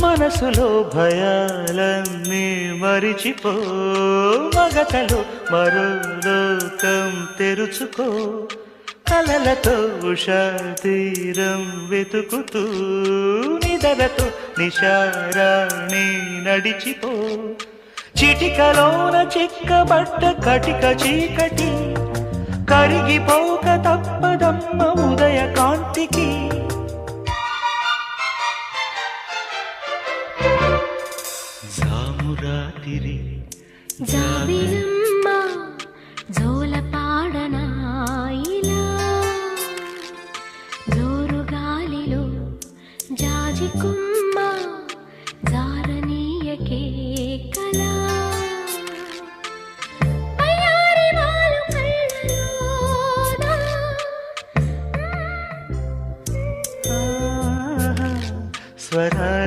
మనసులో భయాలన్నీ మరిచిపో మగతలో మరో లోకం తెరుచుకో కలలతో ఉషా తీరం వెతుకుతూ నిదరతో నిశారాణి నడిచిపో చిటికలోన చిక్కబట్ట కటిక చీకటి కరిగిపోక తప్పదమ్మ ఉదయ కాంతికి జామురాతిరి జాబిలమ్మ జో